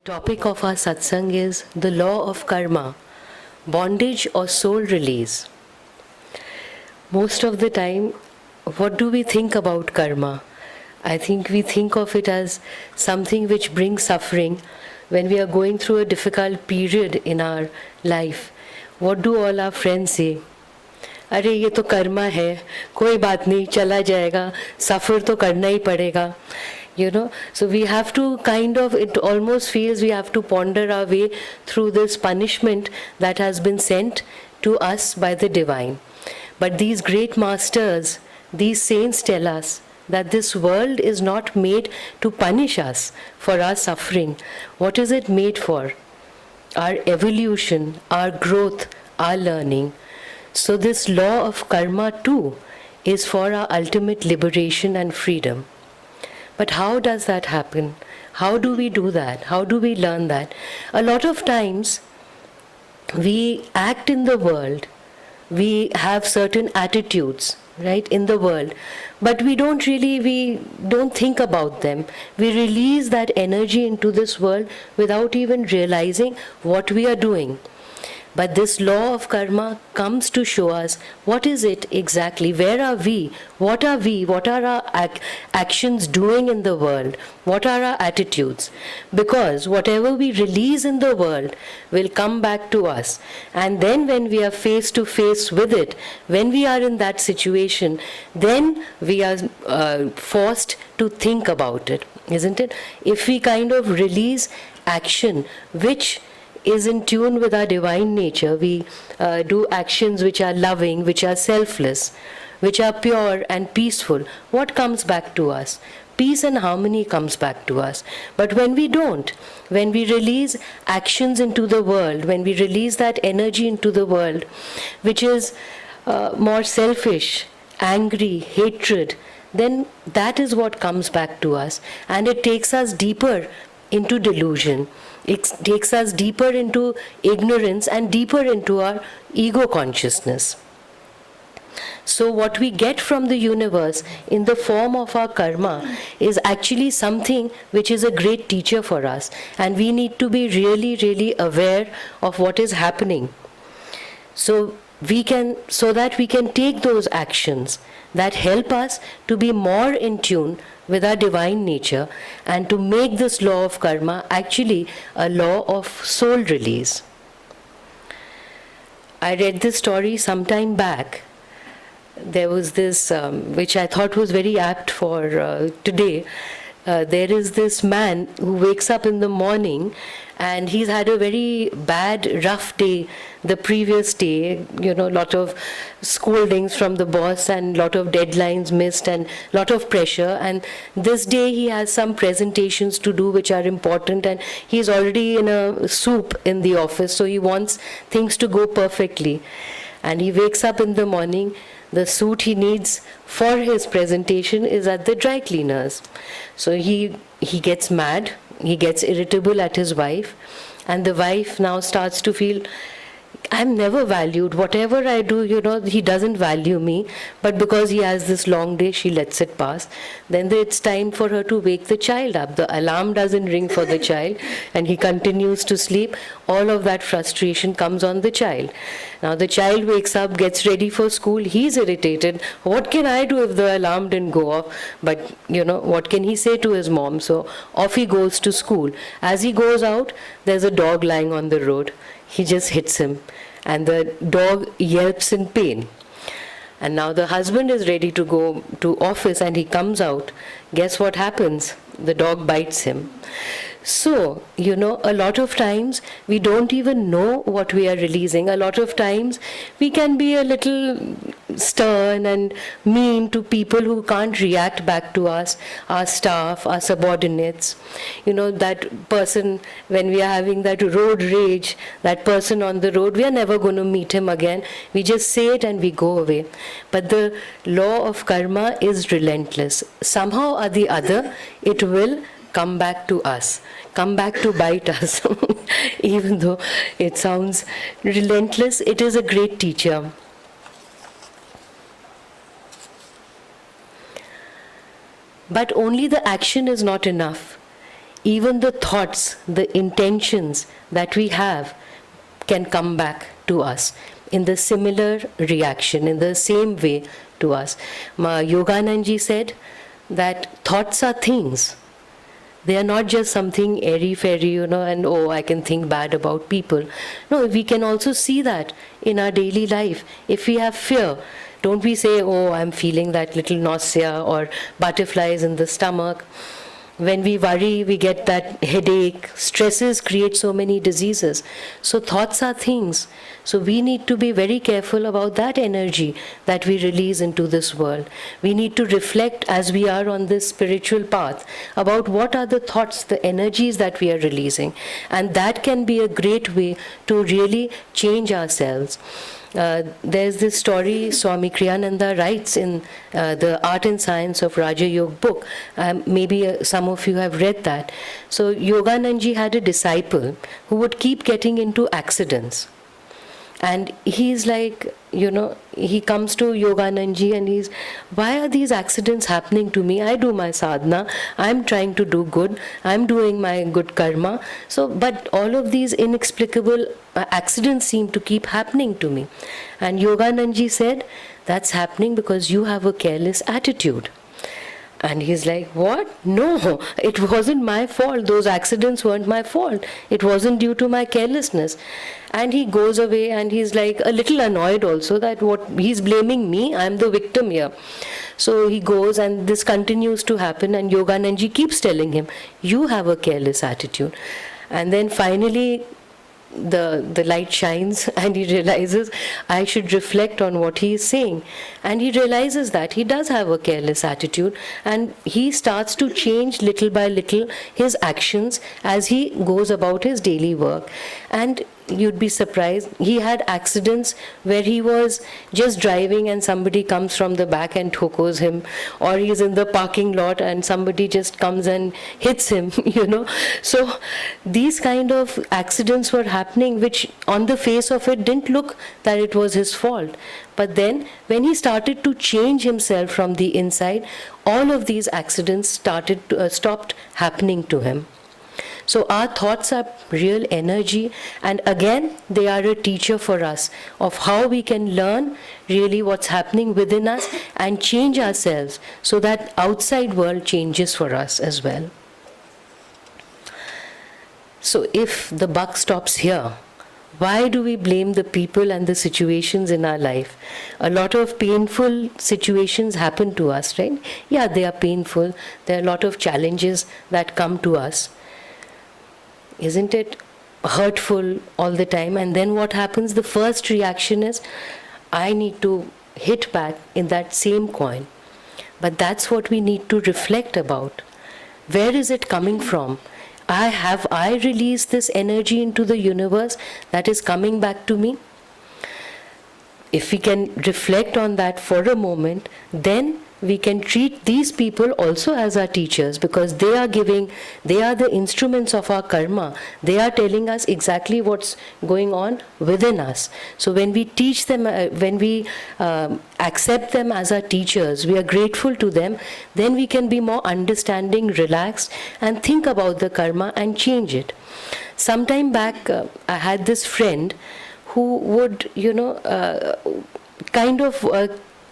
Topic of our satsang is the law of karma, bondage or soul release. Most of the time, what do we think about karma? I think we think of it as something which brings suffering when we are going through a difficult period in our life. What do all our friends say? अरे ये तो कर्मा है, कोई बात नहीं, चला जाएगा, सफ़र तो करना ही पड़ेगा. So we have to it almost feels we have to ponder our way through this punishment that has been sent to us by the divine. But these great masters, these saints tell us that this world is not made to punish us for our suffering. What is it made for? Our evolution, our growth, our learning. So this law of karma too is for our ultimate liberation and freedom. But how does that happen? How do we do that? How do we learn that? A lot of times we act in the world, we have certain attitudes, right, in the world, but we don't think about them. We release that energy into this world without even realizing what we are doing. But this law of karma comes to show us what is it exactly, where are we, what are our actions doing in the world, what are our attitudes. Because whatever we release in the world will come back to us. And then when we are face to face with it, when we are in that situation, then we are forced to think about it, isn't it? If we release action which is in tune with our divine nature, we do actions which are loving, which are selfless, which are pure and peaceful, what comes back to us? Peace and harmony comes back to us. But when we don't, when we release actions into the world, when we release that energy into the world, which is more selfish, angry, hatred, then that is what comes back to us. And it takes us deeper into delusion. It takes us deeper into ignorance and deeper into our ego consciousness. So what we get from the universe in the form of our karma is actually something which is a great teacher for us. And we need to be really, really aware of what is happening. So that we can take those actions that help us to be more in tune with our divine nature and to make this law of karma actually a law of soul release. I read this story some time back. There was this, which I thought was very apt for today. There is this man who wakes up in the morning and he's had a very bad, rough day the previous day, lot of scoldings from the boss and lot of deadlines missed and lot of pressure. And this day he has some presentations to do which are important and he's already in a soup in the office, so he wants things to go perfectly. And he wakes up in the morning, the suit he needs for his presentation is at the dry cleaners. So he gets mad, he gets irritable at his wife, and the wife now starts to feel, I'm never valued. Whatever I do, he doesn't value me. But because he has this long day, she lets it pass. Then it's time for her to wake the child up. The alarm doesn't ring for the child and he continues to sleep. All of that frustration comes on the child. Now the child wakes up, gets ready for school. He's irritated. What can I do if the alarm didn't go off? But, what can he say to his mom? So off he goes to school. As he goes out, there's a dog lying on the road. He just hits him and the dog yelps in pain. And now the husband is ready to go to office and he comes out. Guess what happens? The dog bites him. So, a lot of times we don't even know what we are releasing. A lot of times we can be a little stern and mean to people who can't react back to us, our staff, our subordinates. That person, when we are having that road rage, that person on the road, we are never going to meet him again. We just say it and we go away. But the law of karma is relentless. Somehow or the other, it will come back to us, come back to bite us. Even though it sounds relentless, it is a great teacher. But only the action is not enough. even the thoughts, the intentions that we have can come back to us in the similar reaction, in the same way to us. Yoganandaji said that thoughts are things. They are not just something airy-fairy, and I can think bad about people. No, we can also see that in our daily life. If we have fear, don't we say, I'm feeling that little nausea or butterflies in the stomach. When we worry, we get that headache. Stresses create so many diseases. So thoughts are things. So we need to be very careful about that energy that we release into this world. We need to reflect as we are on this spiritual path about what are the thoughts, the energies that we are releasing. And that can be a great way to really change ourselves. There's this story Swami Kriyananda writes in the Art and Science of Raja Yoga book. Maybe some of you have read that. So Yoganandaji had a disciple who would keep getting into accidents. And he's like, he comes to Yoganandaji and why are these accidents happening to me? I do my sadhana, I'm trying to do good, I'm doing my good karma. But all of these inexplicable accidents seem to keep happening to me. And Yoganandaji said, that's happening because you have a careless attitude. And he's like, what? No, it wasn't my fault. Those accidents weren't my fault. It wasn't due to my carelessness. And he goes away and he's like a little annoyed also that he's blaming me. I'm the victim here. So he goes and this continues to happen and Yoganandaji keeps telling him, you have a careless attitude. And then finally the light shines and he realizes I should reflect on what he is saying, and he realizes that he does have a careless attitude, and he starts to change little by little his actions as he goes about his daily work. And you'd be surprised, he had accidents where he was just driving and somebody comes from the back and thokos him, or he's in the parking lot and somebody just comes and hits him, So these kind of accidents were happening which on the face of it didn't look that it was his fault. But then when he started to change himself from the inside, all of these accidents stopped happening to him. So our thoughts are real energy, and again they are a teacher for us of how we can learn really what's happening within us and change ourselves so that outside world changes for us as well. So if the buck stops here, why do we blame the people and the situations in our life? A lot of painful situations happen to us, right? Yeah, they are painful. There are a lot of challenges that come to us. Isn't it hurtful all the time? And then what happens? The first reaction is, I need to hit back in that same coin. But that's what we need to reflect about. Where is it coming from? Have I released this energy into the universe that is coming back to me? If we can reflect on that for a moment, then we can treat these people also as our teachers, because they are the instruments of our karma. They are telling us exactly what's going on within us. So when we teach them, when we accept them as our teachers, we are grateful to them, then we can be more understanding, relaxed, and think about the karma and change it. Sometime back, I had this friend who would,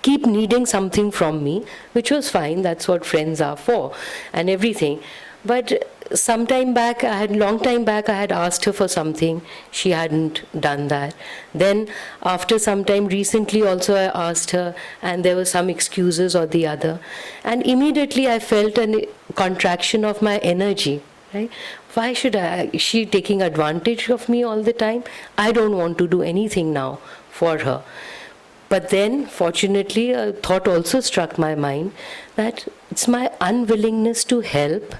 keep needing something from me, which was fine, that's what friends are for and everything. But long time back, I had asked her for something, she hadn't done that. Then after some time, recently also I asked her, and there were some excuses or the other. And immediately I felt a contraction of my energy, right? Why is she taking advantage of me all the time? I don't want to do anything now for her. But then, fortunately, a thought also struck my mind that it's my unwillingness to help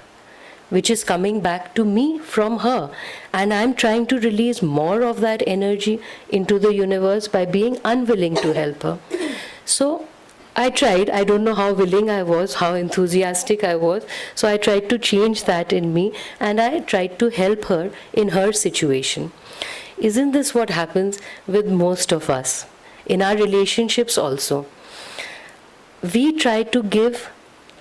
which is coming back to me from her. And I'm trying to release more of that energy into the universe by being unwilling to help her. So I tried. I don't know how willing I was, how enthusiastic I was. So I tried to change that in me, and I tried to help her in her situation. Isn't this what happens with most of us? In our relationships also, we try to give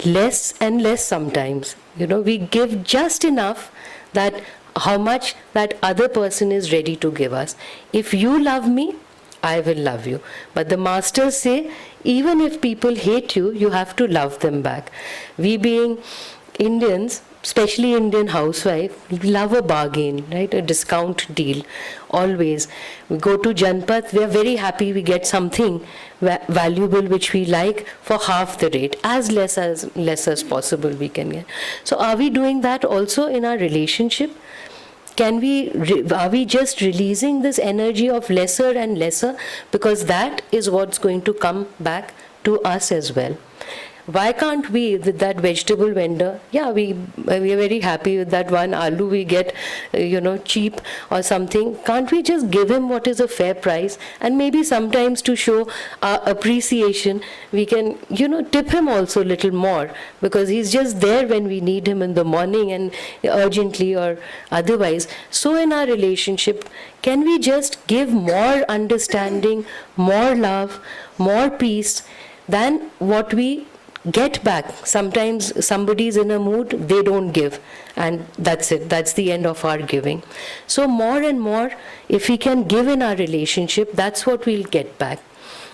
less and less sometimes. We give just enough that how much that other person is ready to give us. If you love me, I will love you. But the masters say, even if people hate you, you have to love them back. We being Indians, especially Indian housewife, we love a bargain, right? A discount deal, always. We go to Janpat, we are very happy we get something valuable which we like for half the rate, as less as possible we can get. So are we doing that also in our relationship? Are we just releasing this energy of lesser and lesser, because that is what's going to come back to us as well? Why can't we, with that vegetable vendor, we are very happy with that one aloo we get, cheap or something. Can't we just give him what is a fair price? And maybe sometimes to show our appreciation, we can, tip him also a little more, because he's just there when we need him in the morning and urgently or otherwise. So in our relationship, can we just give more understanding, more love, more peace than what we get back? Sometimes somebody's in a mood, they don't give, and that's it, that's the end of our giving. So more and more, if we can give in our relationship, that's what we'll get back.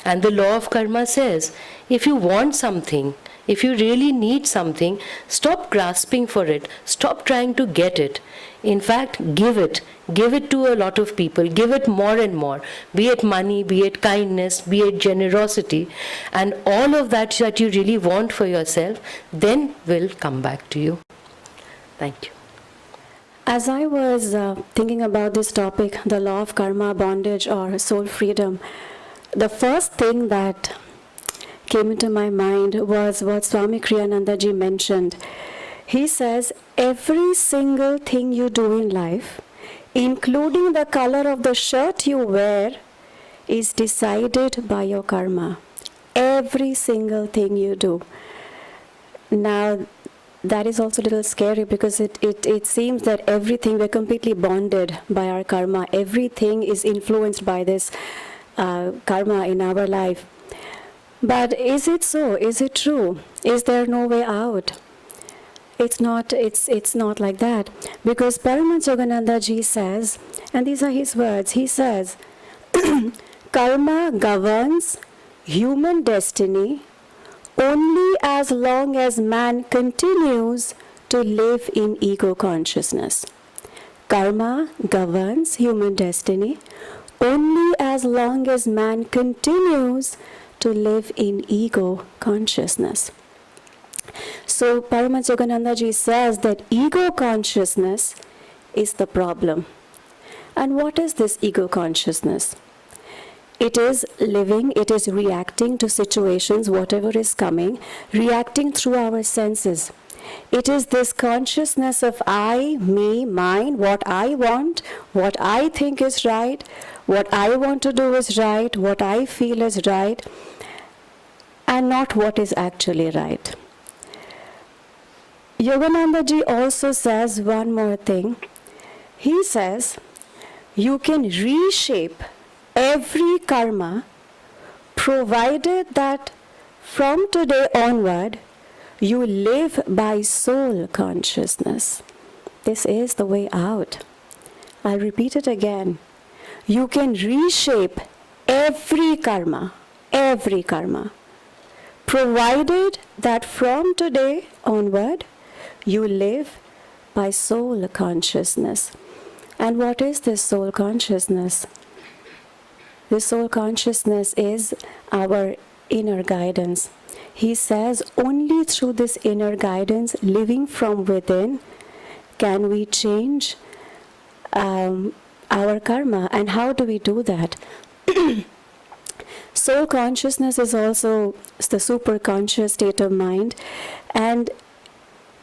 And the law of karma says, if you want something, if you really need something, stop grasping for it, stop trying to get it. In fact, give it to a lot of people, give it more and more, be it money, be it kindness, be it generosity, and all of that you really want for yourself, then will come back to you. Thank you. As I was thinking about this topic, the law of karma, bondage or soul freedom, the first thing that came into my mind was what Swami Kriyananda ji mentioned. He says, every single thing you do in life, including the color of the shirt you wear, is decided by your karma. Every single thing you do. Now, that is also a little scary, because it seems that everything, we're completely bonded by our karma. Everything is influenced by this karma in our life. But is it so? Is it true? Is there no way out? It's not like that. Because Paramhansa Yogananda ji says, and these are his words, he says, karma governs human destiny only as long as man continues to live in ego consciousness. Karma governs human destiny only as long as man continues to live in ego consciousness. So Paramhansa Yogananda ji says that ego consciousness is the problem. And what is this ego consciousness? It is living, it is reacting to situations, whatever is coming, reacting through our senses. It is this consciousness of I, me, mine, what I want, what I think is right, what I want to do is right, what I feel is right, and not what is actually right. Yogananda ji also says one more thing. He says, you can reshape every karma provided that from today onward you live by soul consciousness. This is the way out. I'll repeat it again. You can reshape every karma, provided that from today onward you live by soul consciousness. And what is this soul consciousness? This soul consciousness is our inner guidance. He says only through this inner guidance, living from within, can we change our karma. And how do we do that? Soul consciousness is also the super conscious state of mind. And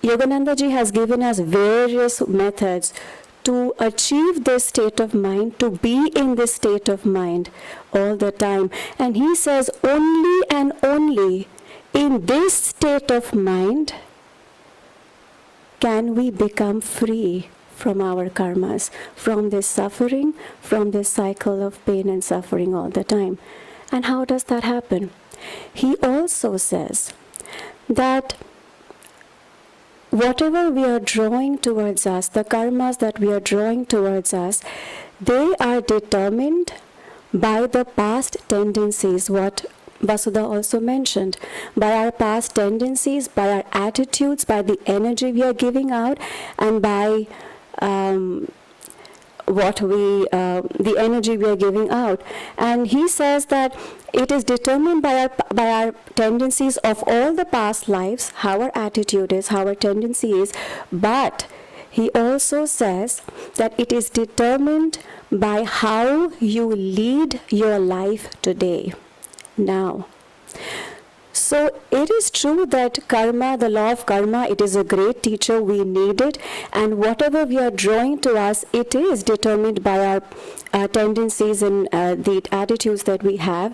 Yogananda ji has given us various methods to achieve this state of mind, to be in this state of mind all the time. And he says only and only in this state of mind can we become free from our karmas, from this suffering, from this cycle of pain and suffering all the time. And how does that happen? He also says that whatever we are drawing towards us, the karmas that we are drawing towards us, they are determined by the past tendencies, what Vasudha also mentioned, by our past tendencies, by our attitudes, by the energy we are giving out, and by the energy we are giving out. And he says that it is determined by our tendencies of all the past lives, how our attitude is, how our tendency is, but he also says that it is determined by how you lead your life today, now. So it is true that karma, the law of karma, it is a great teacher, we need it, and whatever we are drawing to us, it is determined by our tendencies and the attitudes that we have,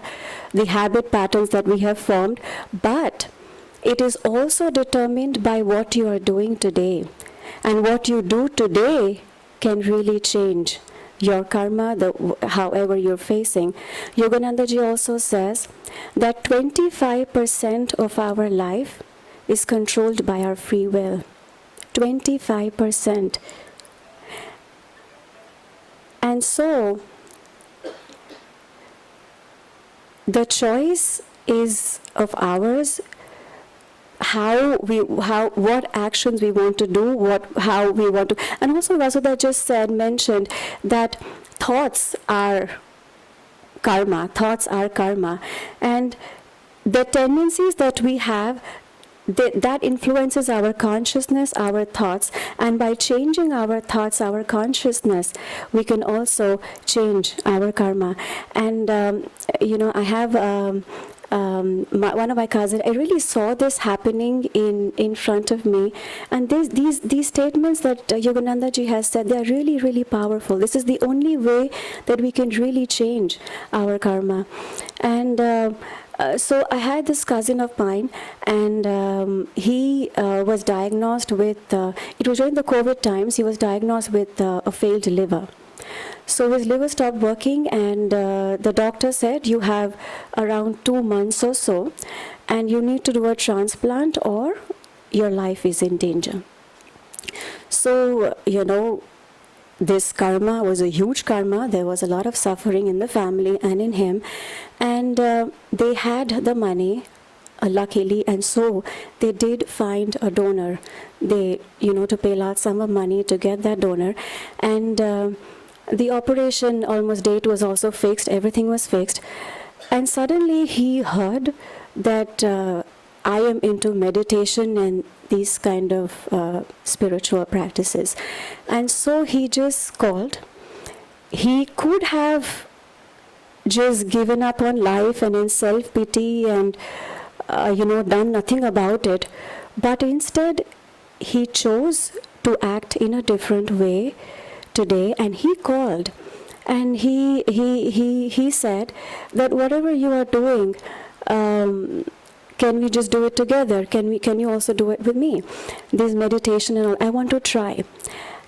the habit patterns that we have formed, but it is also determined by what you are doing today. And what you do today can really change your karma, however you're facing. Yogananda ji also says that 25% of our life is controlled by our free will. 25%. And so, the choice is of ours, what actions we want to do, how we want to. And also Vasudha just mentioned that thoughts are karma, and the tendencies that we have, that influences our consciousness, our thoughts, and by changing our thoughts, our consciousness, we can also change our karma. And I have one of my cousins, I really saw this happening in front of me, and these statements that Yogananda ji has said, they are really, really powerful. This is the only way that we can really change our karma. And so I had this cousin of mine, and he was diagnosed with, it was during the COVID times, he was diagnosed with a failed liver. So his liver stopped working, and the doctor said, you have around 2 months or so, and you need to do a transplant or your life is in danger. So, this karma was a huge karma. There was a lot of suffering in the family and in him. And they had the money, luckily, and so they did find a donor. They, to pay a large sum of money to get that donor. And the operation almost date was also fixed. Everything was fixed. And suddenly he heard that I am into meditation and these kind of spiritual practices. And so he just called. He could have just given up on life and in self-pity and, done nothing about it. But instead, he chose to act in a different way today, and he called. And he said that whatever you are doing, can we just do it together? Can you also do it with me? This meditation and all, I want to try.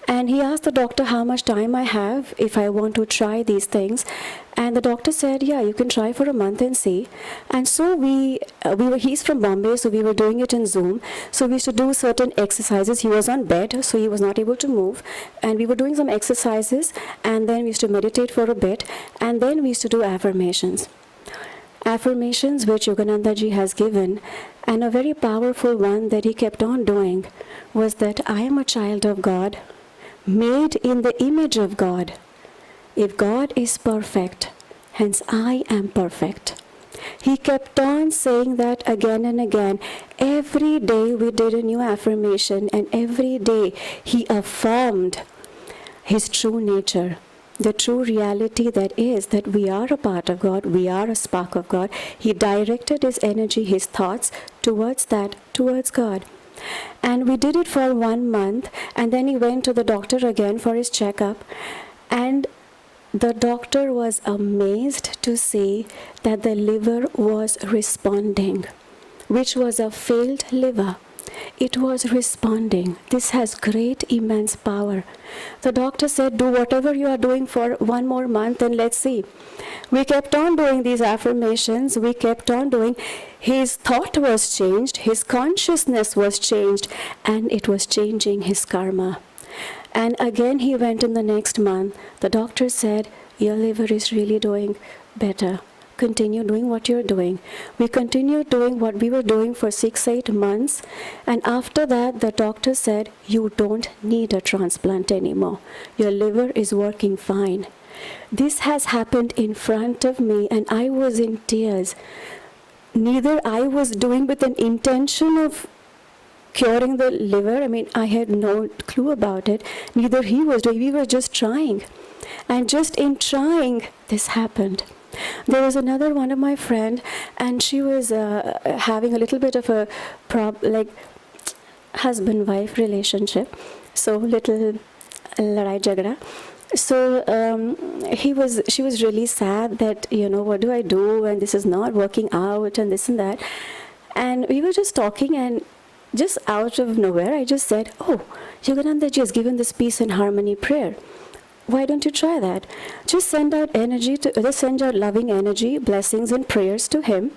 And he asked the doctor how much time I have if I want to try these things. And the doctor said, yeah, you can try for a month and see. And so he's from Bombay, so we were doing it in Zoom. So we used to do certain exercises. He was on bed, so he was not able to move. And we were doing some exercises, and then we used to meditate for a bit. And then we used to do affirmations. Affirmations which Yogananda ji has given, and a very powerful one that he kept on doing was that I am a child of God, made in the image of God. If God is perfect, hence I am perfect. He kept on saying that again and again. Every day we did a new affirmation, and every day he affirmed his true nature. The true reality that is that we are a part of God, we are a spark of God. He directed his energy, his thoughts towards God. And we did it for 1 month, and then he went to the doctor again for his checkup. And the doctor was amazed to see that the liver was responding, which was a failed liver. It was responding. This has great, immense power. The doctor said, do whatever you are doing for 1 more month and let's see. We kept on doing these affirmations. We kept on doing. His thought was changed. His consciousness was changed. And it was changing his karma. And again he went in the next month. The doctor said, your liver is really doing better. Continue doing what you're doing. We continued doing what we were doing for 6-8 months. And after that, the doctor said, you don't need a transplant anymore. Your liver is working fine. This has happened in front of me and I was in tears. Neither I was doing with an intention of curing the liver. I mean, I had no clue about it. Neither he was doing. We were just trying. And just in trying, this happened. There was another one of my friend, and she was having a little bit of a husband-wife relationship, so little ladai jagda. So she was really sad that, what do I do, and this is not working out, and this and that. And we were just talking, and just out of nowhere, I just said, oh, Yogananda ji has given this peace and harmony prayer. Why don't you try that? Just send out loving energy, blessings and prayers to him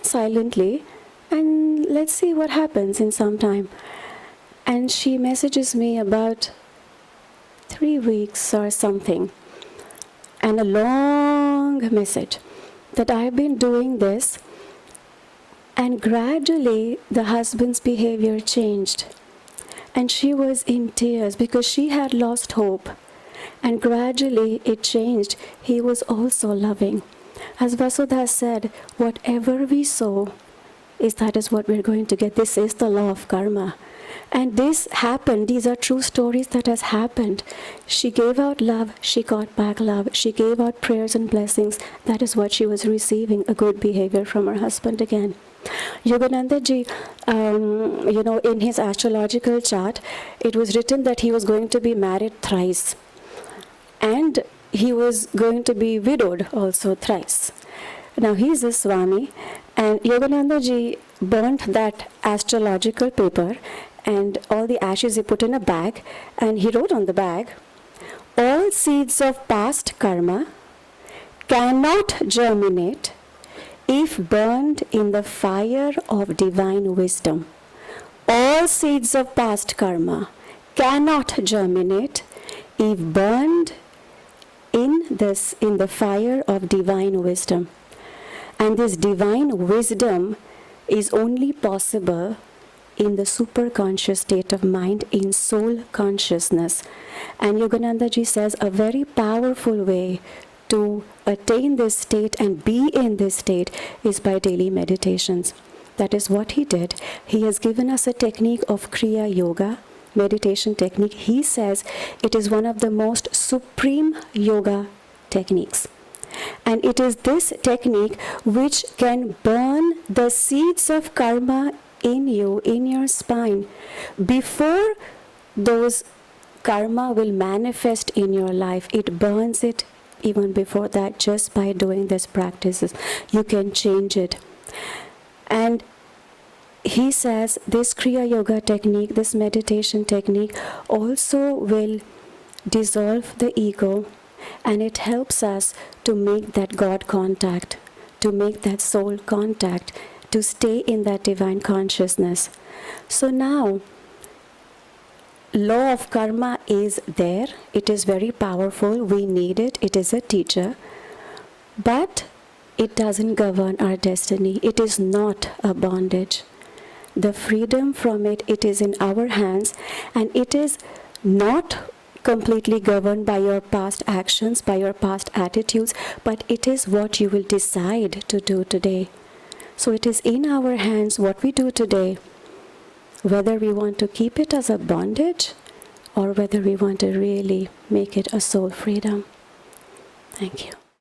silently, and let's see what happens in some time. And she messages me about 3 weeks or something, and a long message that I've been doing this, and gradually the husband's behavior changed. And she was in tears because she had lost hope. And gradually it changed. He was also loving. As Vasudha said, whatever we sow, that is what we're going to get. This is the law of karma. And this happened. These are true stories that has happened. She gave out love. She got back love. She gave out prayers and blessings. That is what she was receiving, a good behavior from her husband again. Yogananda ji, in his astrological chart, it was written that he was going to be married thrice. And he was going to be widowed also thrice. Now he is a Swami, and Yogananda ji burnt that astrological paper, and all the ashes he put in a bag, and he wrote on the bag, all seeds of past karma cannot germinate if burned in the fire of divine wisdom. All seeds of past karma cannot germinate if burned in the fire of divine wisdom. And this divine wisdom is only possible in the superconscious state of mind, in soul consciousness. And Yogananda ji says a very powerful way to attain this state and be in this state is by daily meditations. That is what he did. He has given us a technique of Kriya Yoga, meditation technique. He says it is one of the most supreme yoga techniques. And it is this technique which can burn the seeds of karma in you, in your spine, before those karma will manifest in your life. It burns it even before that, just by doing these practices. You can change it. And he says this Kriya Yoga technique, this meditation technique, also will dissolve the ego, and it helps us to make that God contact, to make that soul contact, to stay in that divine consciousness. So now, law of karma is there. It is very powerful. We need it. It is a teacher. But it doesn't govern our destiny. It is not a bondage. The freedom from it, it is in our hands, and it is not completely governed by your past actions, by your past attitudes, but it is what you will decide to do today. So it is in our hands what we do today, whether we want to keep it as a bondage or whether we want to really make it a soul freedom. Thank you.